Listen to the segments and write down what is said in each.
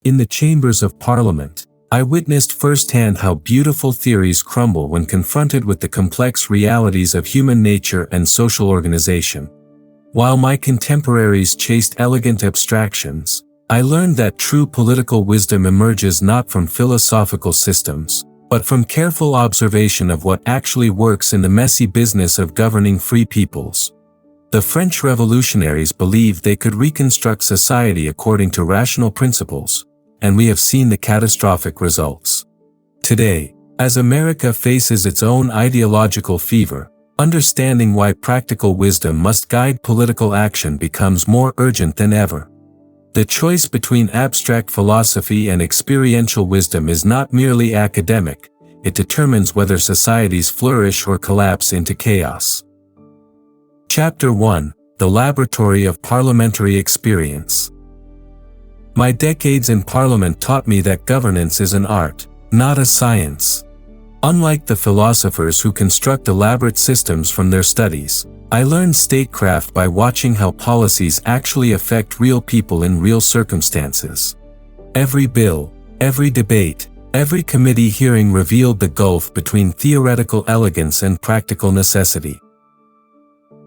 In the chambers of Parliament, I witnessed firsthand how beautiful theories crumble when confronted with the complex realities of human nature and social organization. While my contemporaries chased elegant abstractions, I learned that true political wisdom emerges not from philosophical systems, but from careful observation of what actually works in the messy business of governing free peoples. The French revolutionaries believed they could reconstruct society according to rational principles, and we have seen the catastrophic results. Today, as America faces its own ideological fever, understanding why practical wisdom must guide political action becomes more urgent than ever. The choice between abstract philosophy and experiential wisdom is not merely academic, it determines whether societies flourish or collapse into chaos. Chapter 1: The Laboratory of Parliamentary Experience. My decades in Parliament taught me that governance is an art, not a science. Unlike the philosophers who construct elaborate systems from their studies, I learned statecraft by watching how policies actually affect real people in real circumstances. Every bill, every debate, every committee hearing revealed the gulf between theoretical elegance and practical necessity.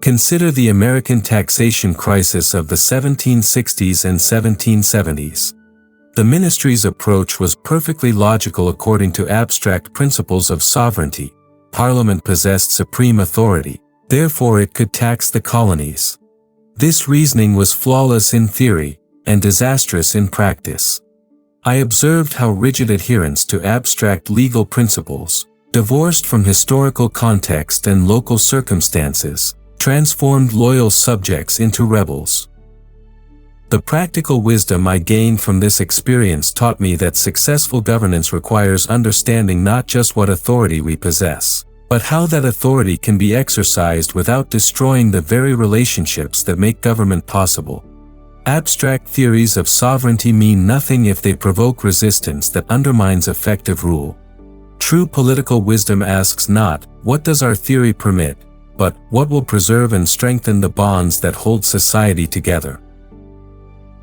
Consider the American taxation crisis of the 1760s and 1770s. The ministry's approach was perfectly logical according to abstract principles of sovereignty. Parliament possessed supreme authority, therefore it could tax the colonies. This reasoning was flawless in theory, and disastrous in practice. I observed how rigid adherence to abstract legal principles, divorced from historical context and local circumstances, transformed loyal subjects into rebels. The practical wisdom I gained from this experience taught me that successful governance requires understanding not just what authority we possess, but how that authority can be exercised without destroying the very relationships that make government possible. Abstract theories of sovereignty mean nothing if they provoke resistance that undermines effective rule. True political wisdom asks not, what does our theory permit, but what will preserve and strengthen the bonds that hold society together.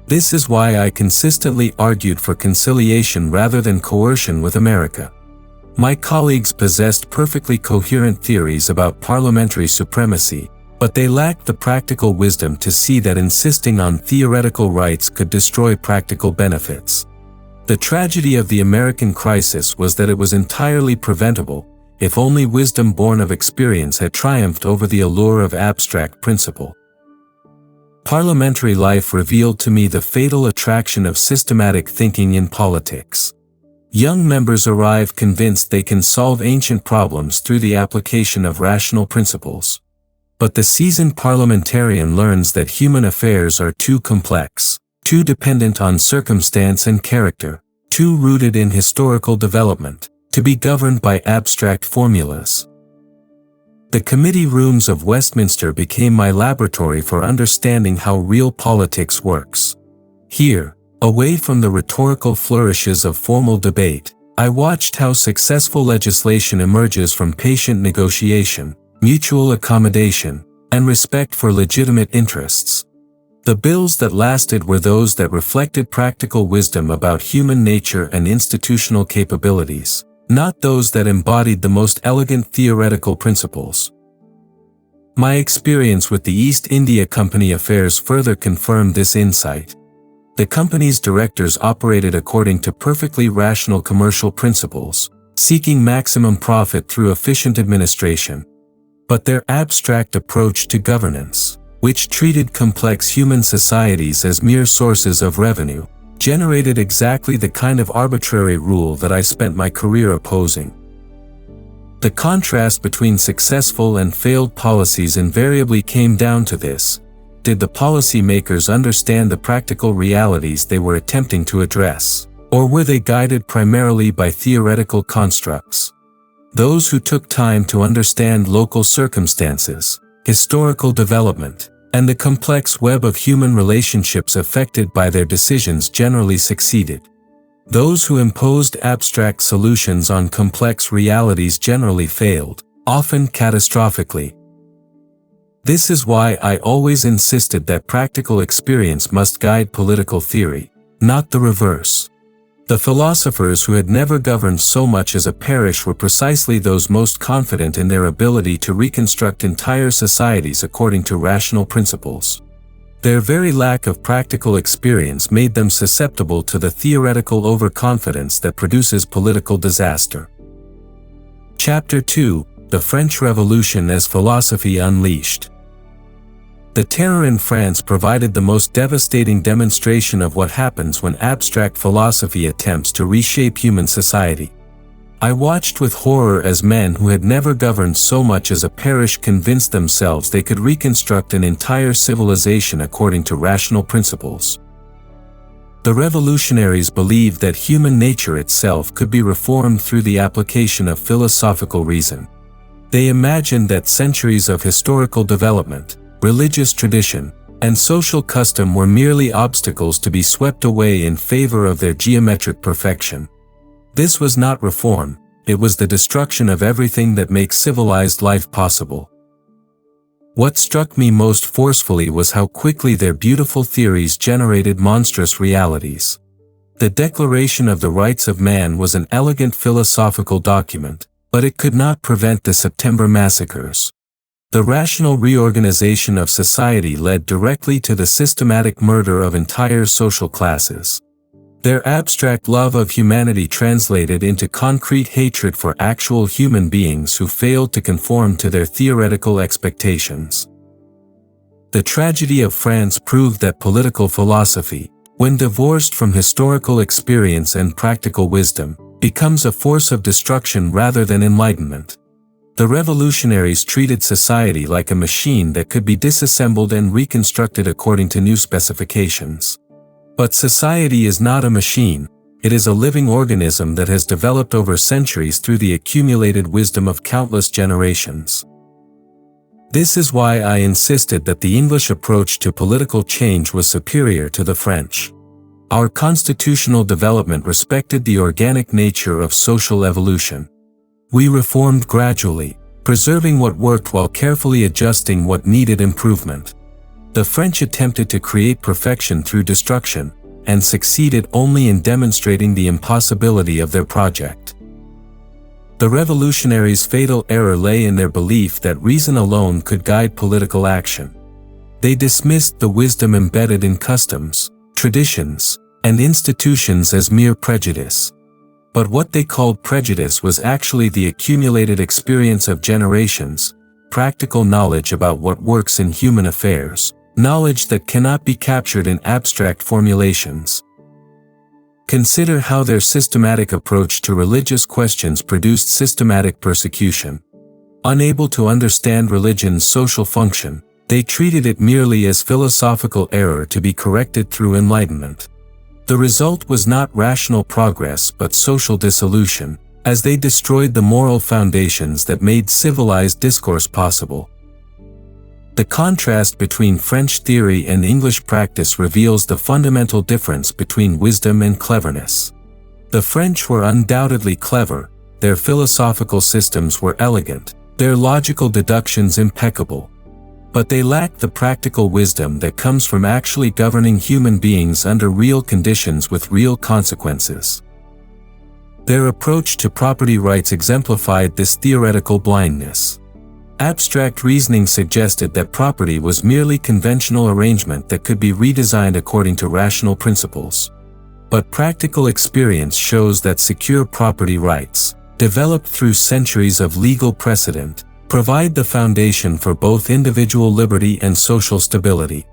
This is why I consistently argued for conciliation rather than coercion with America. My colleagues possessed perfectly coherent theories about parliamentary supremacy, but they lacked the practical wisdom to see that insisting on theoretical rights could destroy practical benefits. The tragedy of the American crisis was that it was entirely preventable, if only wisdom born of experience had triumphed over the allure of abstract principle. Parliamentary life revealed to me the fatal attraction of systematic thinking in politics. Young members arrive convinced they can solve ancient problems through the application of rational principles. But the seasoned parliamentarian learns that human affairs are too complex, too dependent on circumstance and character, too rooted in historical development, to be governed by abstract formulas. The committee rooms of Westminster became my laboratory for understanding how real politics works. Here, away from the rhetorical flourishes of formal debate, I watched how successful legislation emerges from patient negotiation, mutual accommodation, and respect for legitimate interests. The bills that lasted were those that reflected practical wisdom about human nature and institutional capabilities, not those that embodied the most elegant theoretical principles. My experience with the East India Company affairs further confirmed this insight. The company's directors operated according to perfectly rational commercial principles, seeking maximum profit through efficient administration. But their abstract approach to governance, which treated complex human societies as mere sources of revenue, generated exactly the kind of arbitrary rule that I spent my career opposing. The contrast between successful and failed policies invariably came down to this: did the policymakers understand the practical realities they were attempting to address, or were they guided primarily by theoretical constructs? Those who took time to understand local circumstances, historical development, and the complex web of human relationships affected by their decisions generally succeeded. Those who imposed abstract solutions on complex realities generally failed, often catastrophically. This is why I always insisted that practical experience must guide political theory, not the reverse. The philosophers who had never governed so much as a parish were precisely those most confident in their ability to reconstruct entire societies according to rational principles. Their very lack of practical experience made them susceptible to the theoretical overconfidence that produces political disaster. Chapter 2: The French Revolution as Philosophy Unleashed. The Terror in France provided the most devastating demonstration of what happens when abstract philosophy attempts to reshape human society. I watched with horror as men who had never governed so much as a parish convinced themselves they could reconstruct an entire civilization according to rational principles. The revolutionaries believed that human nature itself could be reformed through the application of philosophical reason. They imagined that centuries of historical development, religious tradition, and social custom were merely obstacles to be swept away in favor of their geometric perfection. This was not reform, it was the destruction of everything that makes civilized life possible. What struck me most forcefully was how quickly their beautiful theories generated monstrous realities. The Declaration of the Rights of Man was an elegant philosophical document, but it could not prevent the September massacres. The rational reorganization of society led directly to the systematic murder of entire social classes. Their abstract love of humanity translated into concrete hatred for actual human beings who failed to conform to their theoretical expectations. The tragedy of France proved that political philosophy, when divorced from historical experience and practical wisdom, becomes a force of destruction rather than enlightenment. The revolutionaries treated society like a machine that could be disassembled and reconstructed according to new specifications. But society is not a machine, it is a living organism that has developed over centuries through the accumulated wisdom of countless generations. This is why I insisted that the English approach to political change was superior to the French. Our constitutional development respected the organic nature of social evolution. We reformed gradually, preserving what worked while carefully adjusting what needed improvement. The French attempted to create perfection through destruction, and succeeded only in demonstrating the impossibility of their project. The revolutionaries' fatal error lay in their belief that reason alone could guide political action. They dismissed the wisdom embedded in customs, traditions, and institutions as mere prejudice. But what they called prejudice was actually the accumulated experience of generations, practical knowledge about what works in human affairs, knowledge that cannot be captured in abstract formulations. Consider how their systematic approach to religious questions produced systematic persecution. Unable to understand religion's social function, they treated it merely as philosophical error to be corrected through enlightenment. The result was not rational progress but social dissolution, as they destroyed the moral foundations that made civilized discourse possible. The contrast between French theory and English practice reveals the fundamental difference between wisdom and cleverness. The French were undoubtedly clever, their philosophical systems were elegant, their logical deductions impeccable. But they lacked the practical wisdom that comes from actually governing human beings under real conditions with real consequences. Their approach to property rights exemplified this theoretical blindness. Abstract reasoning suggested that property was merely conventional arrangement that could be redesigned according to rational principles. But practical experience shows that secure property rights, developed through centuries of legal precedent, provide the foundation for both individual liberty and social stability.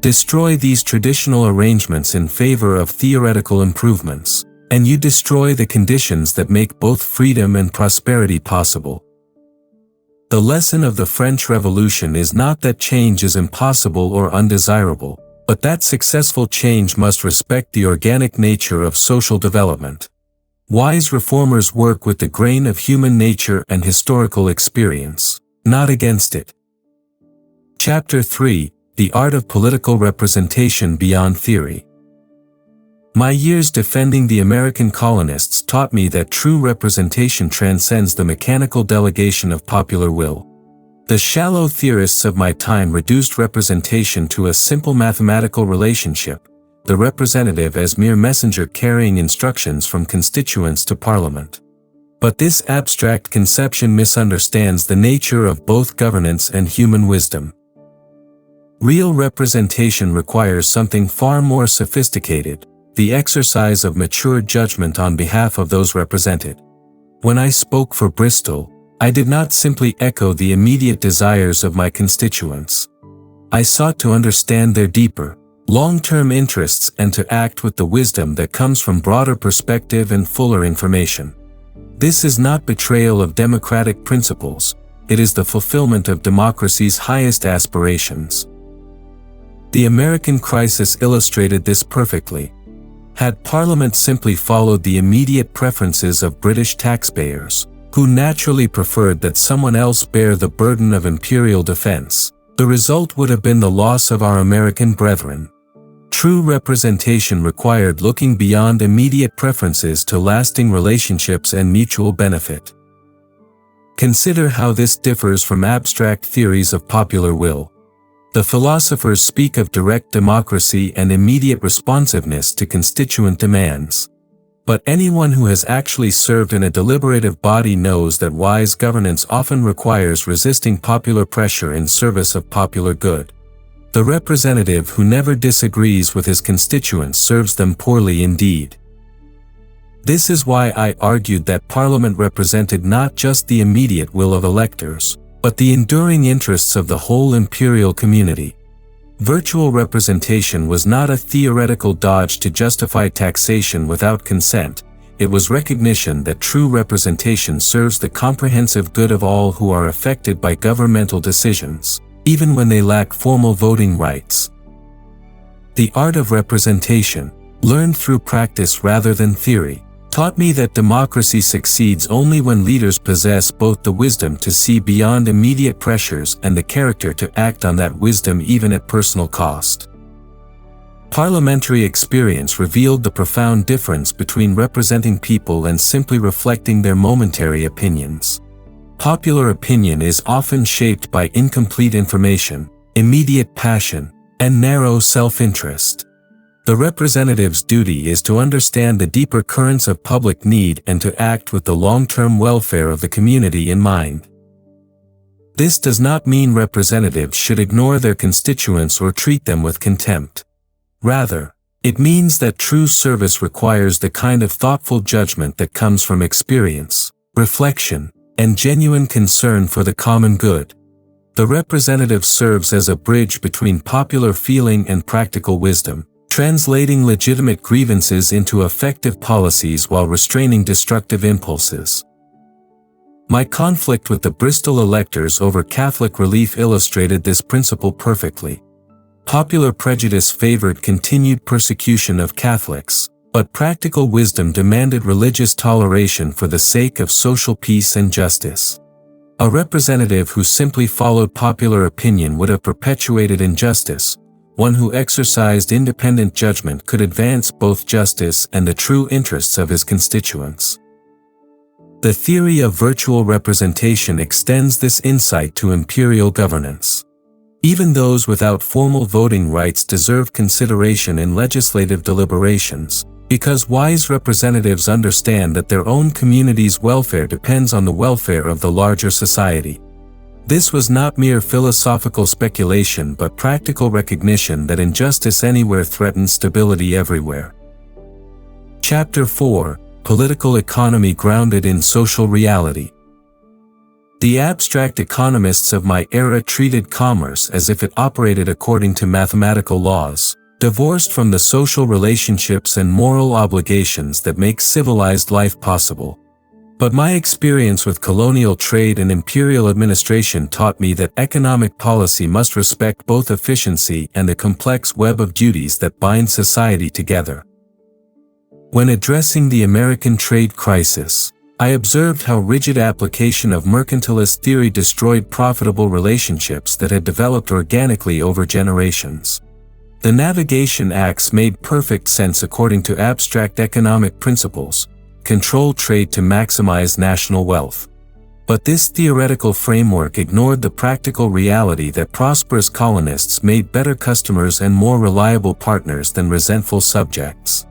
Destroy these traditional arrangements in favor of theoretical improvements, and you destroy the conditions that make both freedom and prosperity possible. The lesson of the French Revolution is not that change is impossible or undesirable, but that successful change must respect the organic nature of social development. Wise reformers work with the grain of human nature and historical experience, not against it. Chapter 3: The Art of Political Representation Beyond Theory. My years defending the American colonists taught me that true representation transcends the mechanical delegation of popular will. The shallow theorists of my time reduced representation to a simple mathematical relationship, the representative as mere messenger carrying instructions from constituents to parliament. But this abstract conception misunderstands the nature of both governance and human wisdom. Real representation requires something far more sophisticated, the exercise of mature judgment on behalf of those represented. When I spoke for Bristol, I did not simply echo the immediate desires of my constituents. I sought to understand their deeper, long-term interests and to act with the wisdom that comes from broader perspective and fuller information. This is not betrayal of democratic principles, it is the fulfillment of democracy's highest aspirations. The American crisis illustrated this perfectly. Had Parliament simply followed the immediate preferences of British taxpayers, who naturally preferred that someone else bear the burden of imperial defense, the result would have been the loss of our American brethren. True representation required looking beyond immediate preferences to lasting relationships and mutual benefit. Consider how this differs from abstract theories of popular will. The philosophers speak of direct democracy and immediate responsiveness to constituent demands. But anyone who has actually served in a deliberative body knows that wise governance often requires resisting popular pressure in service of popular good. The representative who never disagrees with his constituents serves them poorly indeed. This is why I argued that Parliament represented not just the immediate will of electors, but the enduring interests of the whole imperial community. Virtual representation was not a theoretical dodge to justify taxation without consent, it was recognition that true representation serves the comprehensive good of all who are affected by governmental decisions, even when they lack formal voting rights. The art of representation, learned through practice rather than theory, taught me that democracy succeeds only when leaders possess both the wisdom to see beyond immediate pressures and the character to act on that wisdom even at personal cost. Parliamentary experience revealed the profound difference between representing people and simply reflecting their momentary opinions. Popular opinion is often shaped by incomplete information, immediate passion, and narrow self-interest. The representative's duty is to understand the deeper currents of public need and to act with the long-term welfare of the community in mind. This does not mean representatives should ignore their constituents or treat them with contempt. Rather, it means that true service requires the kind of thoughtful judgment that comes from experience, reflection, and genuine concern for the common good. The representative serves as a bridge between popular feeling and practical wisdom, translating legitimate grievances into effective policies while restraining destructive impulses. My conflict with the Bristol electors over Catholic relief illustrated this principle perfectly. Popular prejudice favored continued persecution of Catholics, but practical wisdom demanded religious toleration for the sake of social peace and justice. A representative who simply followed popular opinion would have perpetuated injustice. One who exercised independent judgment could advance both justice and the true interests of his constituents. The theory of virtual representation extends this insight to imperial governance. Even those without formal voting rights deserve consideration in legislative deliberations, because wise representatives understand that their own community's welfare depends on the welfare of the larger society. This was not mere philosophical speculation but practical recognition that injustice anywhere threatens stability everywhere. Chapter 4: Political Economy Grounded in Social Reality. The abstract economists of my era treated commerce as if it operated according to mathematical laws, divorced from the social relationships and moral obligations that make civilized life possible. But my experience with colonial trade and imperial administration taught me that economic policy must respect both efficiency and the complex web of duties that bind society together. When addressing the American trade crisis, I observed how rigid application of mercantilist theory destroyed profitable relationships that had developed organically over generations. The Navigation Acts made perfect sense according to abstract economic principles: control trade to maximize national wealth. But this theoretical framework ignored the practical reality that prosperous colonists made better customers and more reliable partners than resentful subjects.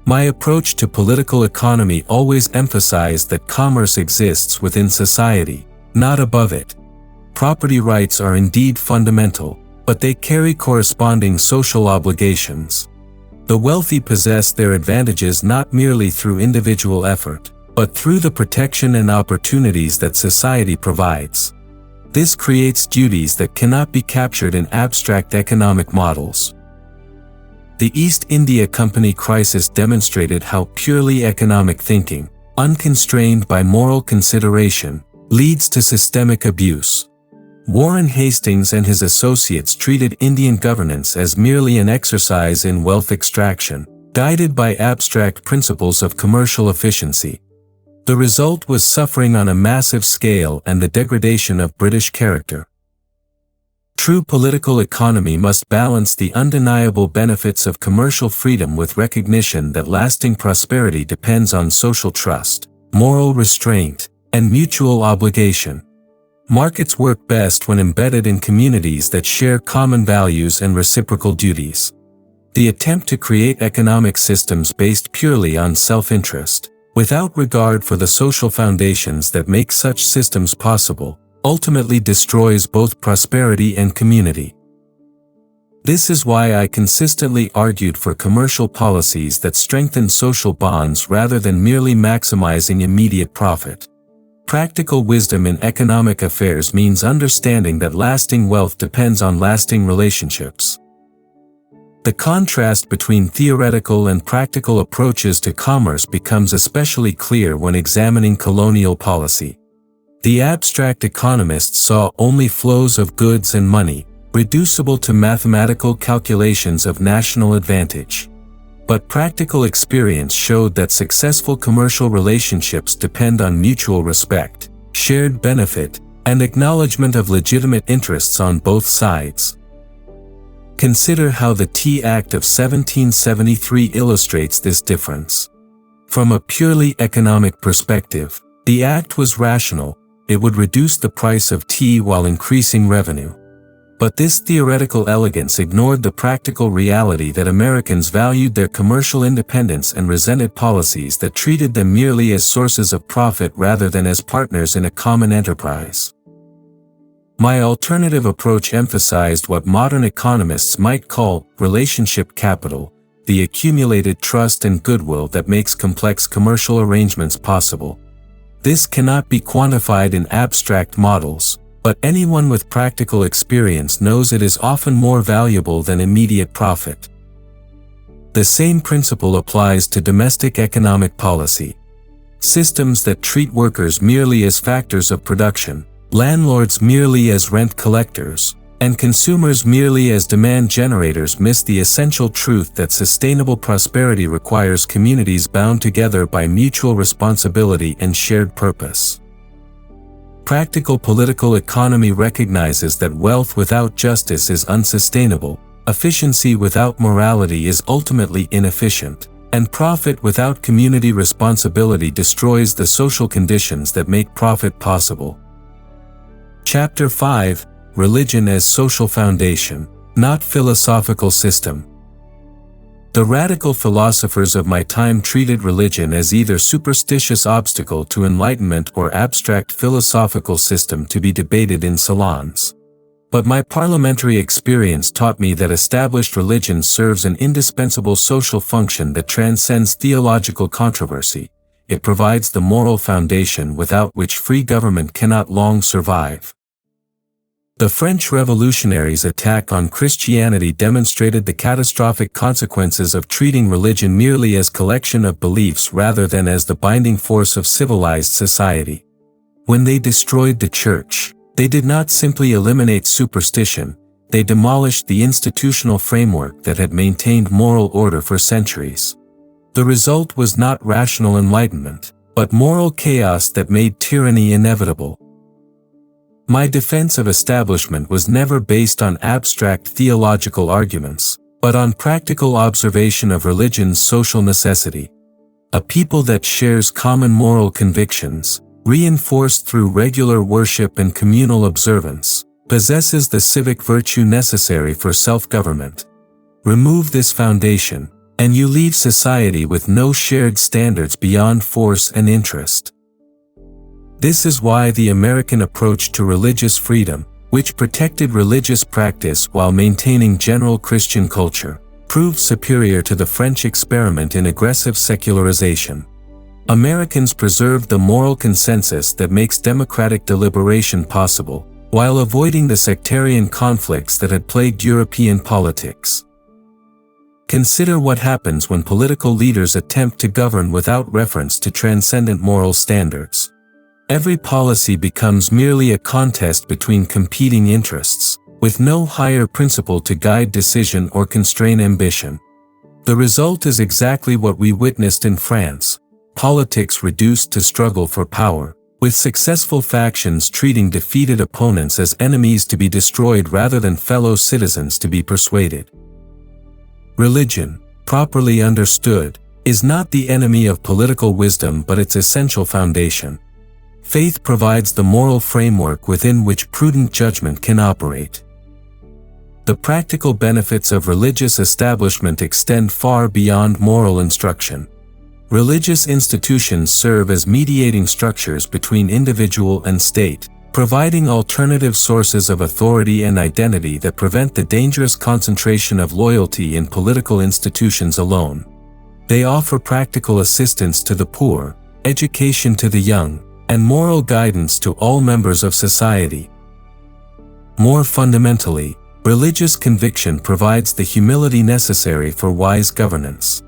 My approach to political economy always emphasized that commerce exists within society, not above it. Property rights are indeed fundamental, but they carry corresponding social obligations. The wealthy possess their advantages not merely through individual effort, but through the protection and opportunities that society provides. This creates duties that cannot be captured in abstract economic models. The East India Company crisis demonstrated how purely economic thinking, unconstrained by moral consideration, leads to systemic abuse. Warren Hastings and his associates treated Indian governance as merely an exercise in wealth extraction, guided by abstract principles of commercial efficiency. The result was suffering on a massive scale and the degradation of British character. True political economy must balance the undeniable benefits of commercial freedom with recognition that lasting prosperity depends on social trust, moral restraint, and mutual obligation. Markets work best when embedded in communities that share common values and reciprocal duties. The attempt to create economic systems based purely on self-interest, without regard for the social foundations that make such systems possible, ultimately destroys both prosperity and community. This is why I consistently argued for commercial policies that strengthen social bonds rather than merely maximizing immediate profit. Practical wisdom in economic affairs means understanding that lasting wealth depends on lasting relationships. The contrast between theoretical and practical approaches to commerce becomes especially clear when examining colonial policy. The abstract economists saw only flows of goods and money, reducible to mathematical calculations of national advantage. But practical experience showed that successful commercial relationships depend on mutual respect, shared benefit, and acknowledgement of legitimate interests on both sides. Consider how the Tea Act of 1773 illustrates this difference. From a purely economic perspective, the act was rational. It would reduce the price of tea while increasing revenue. But this theoretical elegance ignored the practical reality that Americans valued their commercial independence and resented policies that treated them merely as sources of profit rather than as partners in a common enterprise. My alternative approach emphasized what modern economists might call relationship capital, the accumulated trust and goodwill that makes complex commercial arrangements possible. This cannot be quantified in abstract models, but anyone with practical experience knows it is often more valuable than immediate profit. The same principle applies to domestic economic policy. Systems that treat workers merely as factors of production, landlords merely as rent collectors, and consumers merely as demand generators miss the essential truth that sustainable prosperity requires communities bound together by mutual responsibility and shared purpose. Practical political economy recognizes that wealth without justice is unsustainable, efficiency without morality is ultimately inefficient, and profit without community responsibility destroys the social conditions that make profit possible. Chapter 5: Religion as Social Foundation, Not Philosophical System. The radical philosophers of my time treated religion as either superstitious obstacle to enlightenment or abstract philosophical system to be debated in salons. But my parliamentary experience taught me that established religion serves an indispensable social function that transcends theological controversy. It provides the moral foundation without which free government cannot long survive. The French revolutionaries' attack on Christianity demonstrated the catastrophic consequences of treating religion merely as a collection of beliefs rather than as the binding force of civilized society. When they destroyed the church, they did not simply eliminate superstition, they demolished the institutional framework that had maintained moral order for centuries. The result was not rational enlightenment, but moral chaos that made tyranny inevitable. My defense of establishment was never based on abstract theological arguments, but on practical observation of religion's social necessity. A people that shares common moral convictions, reinforced through regular worship and communal observance, possesses the civic virtue necessary for self-government. Remove this foundation, and you leave society with no shared standards beyond force and interest. This is why the American approach to religious freedom, which protected religious practice while maintaining general Christian culture, proved superior to the French experiment in aggressive secularization. Americans preserved the moral consensus that makes democratic deliberation possible, while avoiding the sectarian conflicts that had plagued European politics. Consider what happens when political leaders attempt to govern without reference to transcendent moral standards. Every policy becomes merely a contest between competing interests, with no higher principle to guide decision or constrain ambition. The result is exactly what we witnessed in France: politics reduced to struggle for power, with successful factions treating defeated opponents as enemies to be destroyed rather than fellow citizens to be persuaded. Religion, properly understood, is not the enemy of political wisdom but its essential foundation. Faith provides the moral framework within which prudent judgment can operate. The practical benefits of religious establishment extend far beyond moral instruction. Religious institutions serve as mediating structures between individual and state, providing alternative sources of authority and identity that prevent the dangerous concentration of loyalty in political institutions alone. They offer practical assistance to the poor, education to the young, and moral guidance to all members of society. More fundamentally, religious conviction provides the humility necessary for wise governance.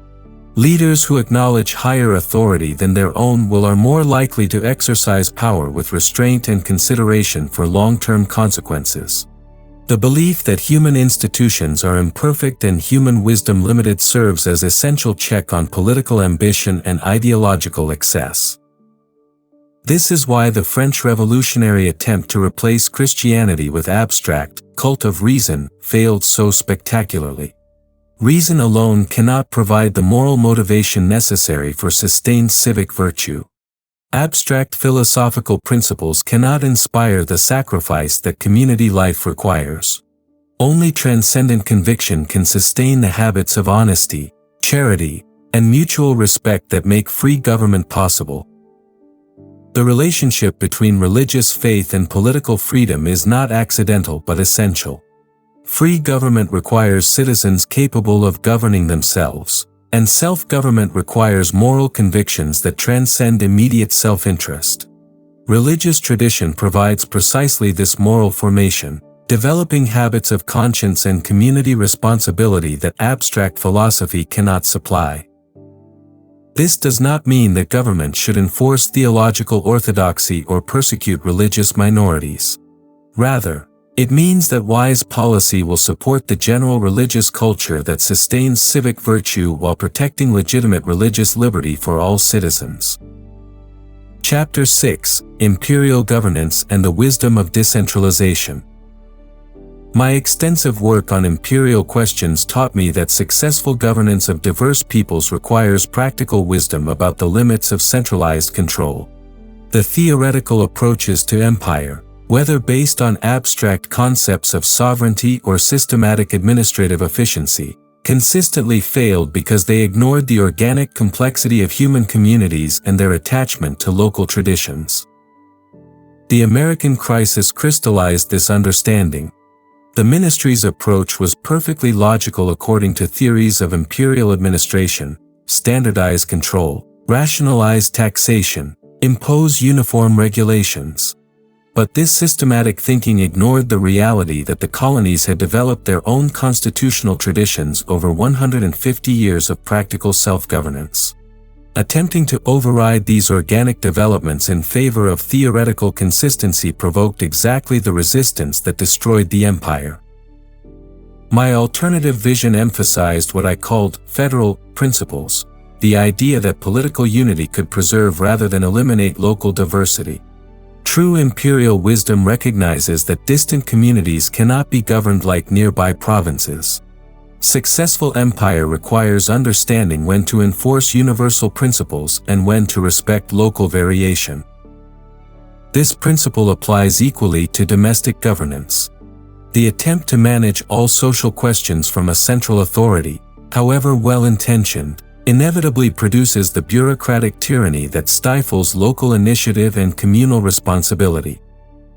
Leaders who acknowledge higher authority than their own will are more likely to exercise power with restraint and consideration for long-term consequences. The belief that human institutions are imperfect and human wisdom limited serves as essential check on political ambition and ideological excess. This is why the French revolutionary attempt to replace Christianity with abstract, cult of reason, failed so spectacularly. Reason alone cannot provide the moral motivation necessary for sustained civic virtue. Abstract philosophical principles cannot inspire the sacrifice that community life requires. Only transcendent conviction can sustain the habits of honesty, charity, and mutual respect that make free government possible. The relationship between religious faith and political freedom is not accidental but essential. Free government requires citizens capable of governing themselves, and self-government requires moral convictions that transcend immediate self-interest. Religious tradition provides precisely this moral formation, developing habits of conscience and community responsibility that abstract philosophy cannot supply. This does not mean that government should enforce theological orthodoxy or persecute religious minorities. Rather, it means that wise policy will support the general religious culture that sustains civic virtue while protecting legitimate religious liberty for all citizens. Chapter 6: Imperial Governance and the Wisdom of Decentralization. My extensive work on imperial questions taught me that successful governance of diverse peoples requires practical wisdom about the limits of centralized control. The theoretical approaches to empire, whether based on abstract concepts of sovereignty or systematic administrative efficiency, consistently failed because they ignored the organic complexity of human communities and their attachment to local traditions. The American crisis crystallized this understanding. The ministry's approach was perfectly logical according to theories of imperial administration: standardize control, rationalize taxation, impose uniform regulations. But this systematic thinking ignored the reality that the colonies had developed their own constitutional traditions over 150 years of practical self-governance. Attempting to override these organic developments in favor of theoretical consistency provoked exactly the resistance that destroyed the empire. My alternative vision emphasized what I called federal principles, the idea that political unity could preserve rather than eliminate local diversity. True imperial wisdom recognizes that distant communities cannot be governed like nearby provinces. Successful empire requires understanding when to enforce universal principles and when to respect local variation. This principle applies equally to domestic governance. The attempt to manage all social questions from a central authority, however well-intentioned, inevitably produces the bureaucratic tyranny that stifles local initiative and communal responsibility.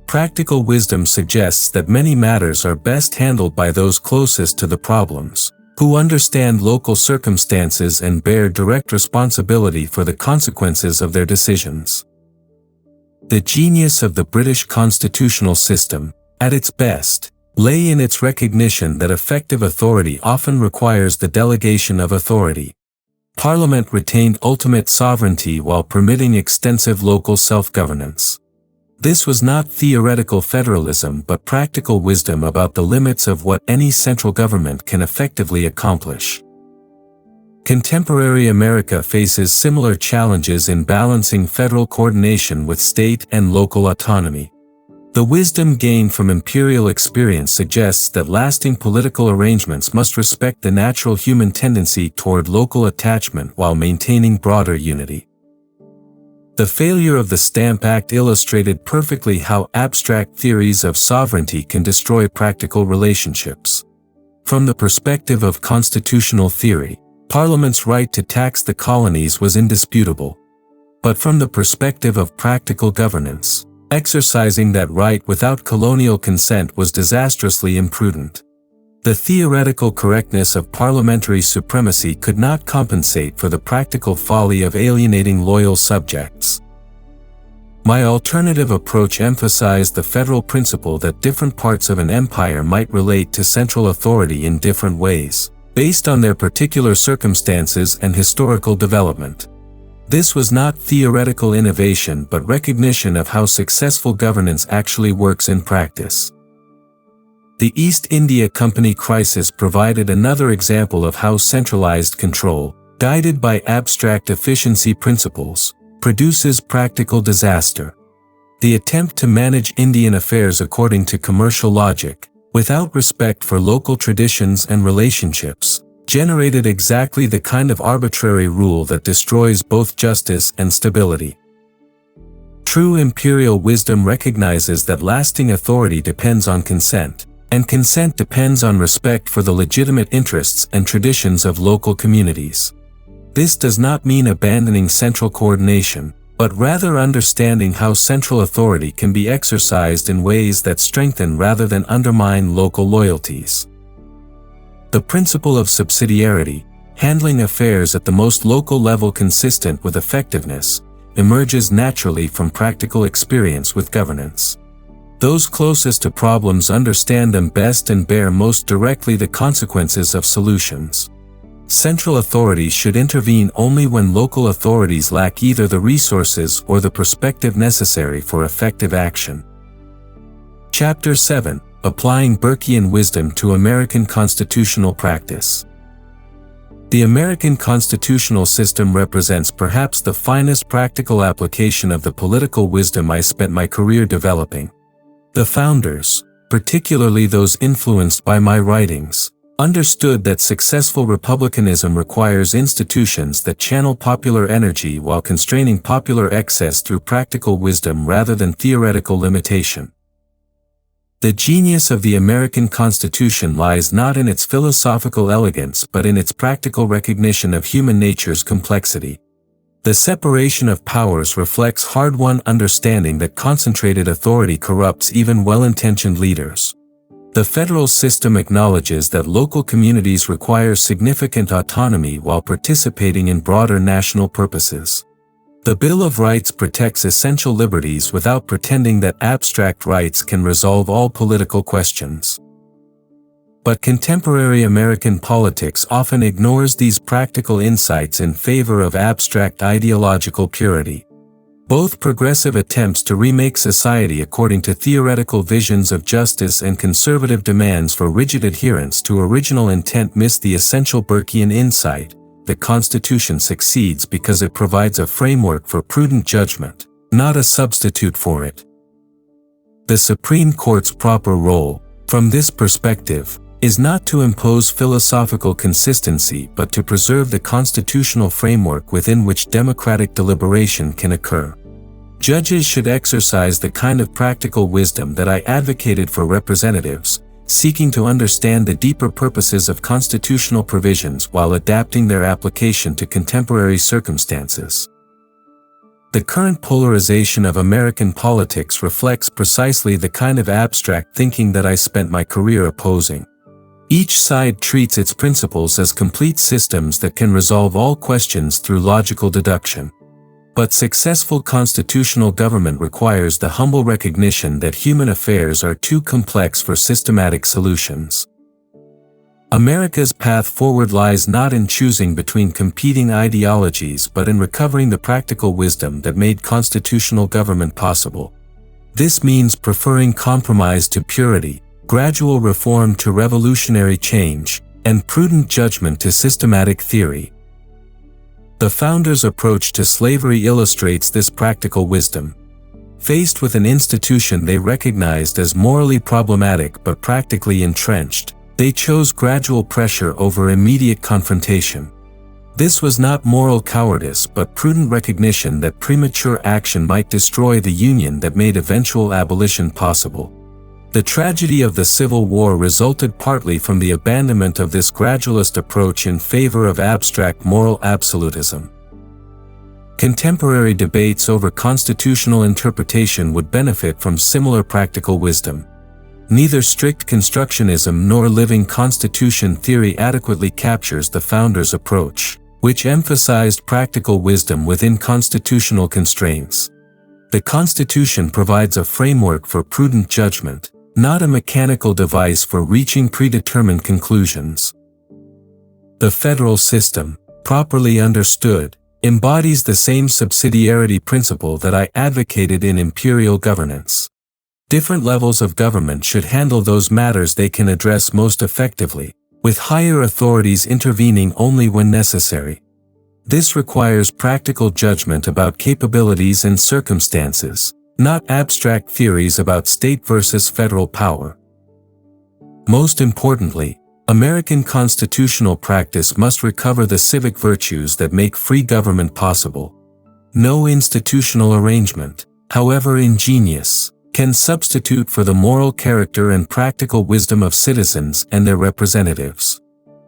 Practical wisdom suggests that many matters are best handled by those closest to the problems, who understand local circumstances and bear direct responsibility for the consequences of their decisions. The genius of the British constitutional system, at its best, lay in its recognition that effective authority often requires the delegation of authority. Parliament retained ultimate sovereignty while permitting extensive local self-governance. This was not theoretical federalism but practical wisdom about the limits of what any central government can effectively accomplish. Contemporary America faces similar challenges in balancing federal coordination with state and local autonomy. The wisdom gained from imperial experience suggests that lasting political arrangements must respect the natural human tendency toward local attachment while maintaining broader unity. The failure of the Stamp Act illustrated perfectly how abstract theories of sovereignty can destroy practical relationships. From the perspective of constitutional theory, Parliament's right to tax the colonies was indisputable. But from the perspective of practical governance, exercising that right without colonial consent was disastrously imprudent. The theoretical correctness of parliamentary supremacy could not compensate for the practical folly of alienating loyal subjects. My alternative approach emphasized the federal principle that different parts of an empire might relate to central authority in different ways, based on their particular circumstances and historical development. This was not theoretical innovation but recognition of how successful governance actually works in practice. The East India Company crisis provided another example of how centralized control, guided by abstract efficiency principles, produces practical disaster. The attempt to manage Indian affairs according to commercial logic, without respect for local traditions and relationships, generated exactly the kind of arbitrary rule that destroys both justice and stability. True imperial wisdom recognizes that lasting authority depends on consent, and consent depends on respect for the legitimate interests and traditions of local communities. This does not mean abandoning central coordination, but rather understanding how central authority can be exercised in ways that strengthen rather than undermine local loyalties. The principle of subsidiarity, handling affairs at the most local level consistent with effectiveness, emerges naturally from practical experience with governance. Those closest to problems understand them best and bear most directly the consequences of solutions. Central authorities should intervene only when local authorities lack either the resources or the perspective necessary for effective action. Chapter 7. Applying Burkean Wisdom to American Constitutional Practice. The American constitutional system represents perhaps the finest practical application of the political wisdom I spent my career developing. The founders, particularly those influenced by my writings, understood that successful republicanism requires institutions that channel popular energy while constraining popular excess through practical wisdom rather than theoretical limitation. The genius of the American Constitution lies not in its philosophical elegance but in its practical recognition of human nature's complexity. The separation of powers reflects hard-won understanding that concentrated authority corrupts even well-intentioned leaders. The federal system acknowledges that local communities require significant autonomy while participating in broader national purposes. The Bill of Rights protects essential liberties without pretending that abstract rights can resolve all political questions. But contemporary American politics often ignores these practical insights in favor of abstract ideological purity. Both progressive attempts to remake society according to theoretical visions of justice and conservative demands for rigid adherence to original intent miss the essential Burkean insight. The Constitution succeeds because it provides a framework for prudent judgment, not a substitute for it. The Supreme Court's proper role, from this perspective, is not to impose philosophical consistency but to preserve the constitutional framework within which democratic deliberation can occur. Judges should exercise the kind of practical wisdom that I advocated for representatives, seeking to understand the deeper purposes of constitutional provisions while adapting their application to contemporary circumstances. The current polarization of American politics reflects precisely the kind of abstract thinking that I spent my career opposing. Each side treats its principles as complete systems that can resolve all questions through logical deduction. But successful constitutional government requires the humble recognition that human affairs are too complex for systematic solutions. America's path forward lies not in choosing between competing ideologies but in recovering the practical wisdom that made constitutional government possible. This means preferring compromise to purity, gradual reform to revolutionary change, and prudent judgment to systematic theory. The founders' approach to slavery illustrates this practical wisdom. Faced with an institution they recognized as morally problematic but practically entrenched, they chose gradual pressure over immediate confrontation. This was not moral cowardice but prudent recognition that premature action might destroy the union that made eventual abolition possible. The tragedy of the Civil War resulted partly from the abandonment of this gradualist approach in favor of abstract moral absolutism. Contemporary debates over constitutional interpretation would benefit from similar practical wisdom. Neither strict constructionism nor living constitution theory adequately captures the founders' approach, which emphasized practical wisdom within constitutional constraints. The Constitution provides a framework for prudent judgment, not a mechanical device for reaching predetermined conclusions. The federal system, properly understood, embodies the same subsidiarity principle that I advocated in imperial governance. Different levels of government should handle those matters they can address most effectively, with higher authorities intervening only when necessary. This requires practical judgment about capabilities and circumstances, not abstract theories about state versus federal power. Most importantly, American constitutional practice must recover the civic virtues that make free government possible. No institutional arrangement, however ingenious, can substitute for the moral character and practical wisdom of citizens and their representatives.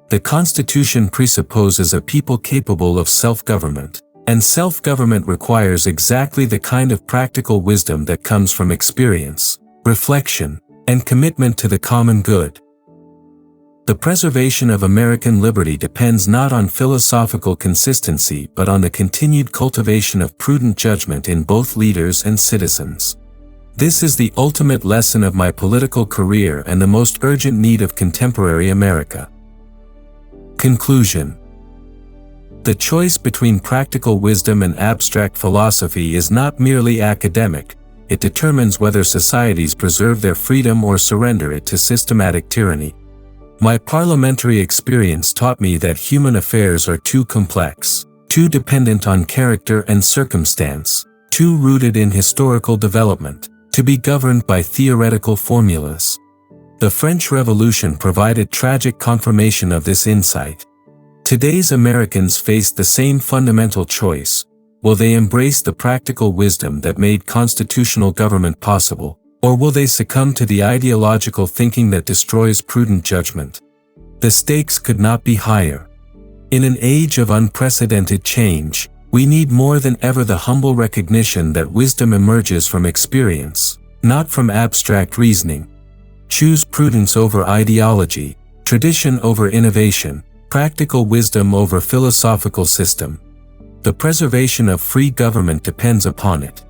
The Constitution presupposes a people capable of self-government, and self-government requires exactly the kind of practical wisdom that comes from experience, reflection, and commitment to the common good. The preservation of American liberty depends not on philosophical consistency but on the continued cultivation of prudent judgment in both leaders and citizens. This is the ultimate lesson of my political career and the most urgent need of contemporary America. Conclusion. The choice between practical wisdom and abstract philosophy is not merely academic, it determines whether societies preserve their freedom or surrender it to systematic tyranny. My parliamentary experience taught me that human affairs are too complex, too dependent on character and circumstance, too rooted in historical development, to be governed by theoretical formulas. The French Revolution provided tragic confirmation of this insight. Today's Americans face the same fundamental choice: will they embrace the practical wisdom that made constitutional government possible, or will they succumb to the ideological thinking that destroys prudent judgment? The stakes could not be higher. In an age of unprecedented change, we need more than ever the humble recognition that wisdom emerges from experience, not from abstract reasoning. Choose prudence over ideology, tradition over innovation, practical wisdom over philosophical system. The preservation of free government depends upon it.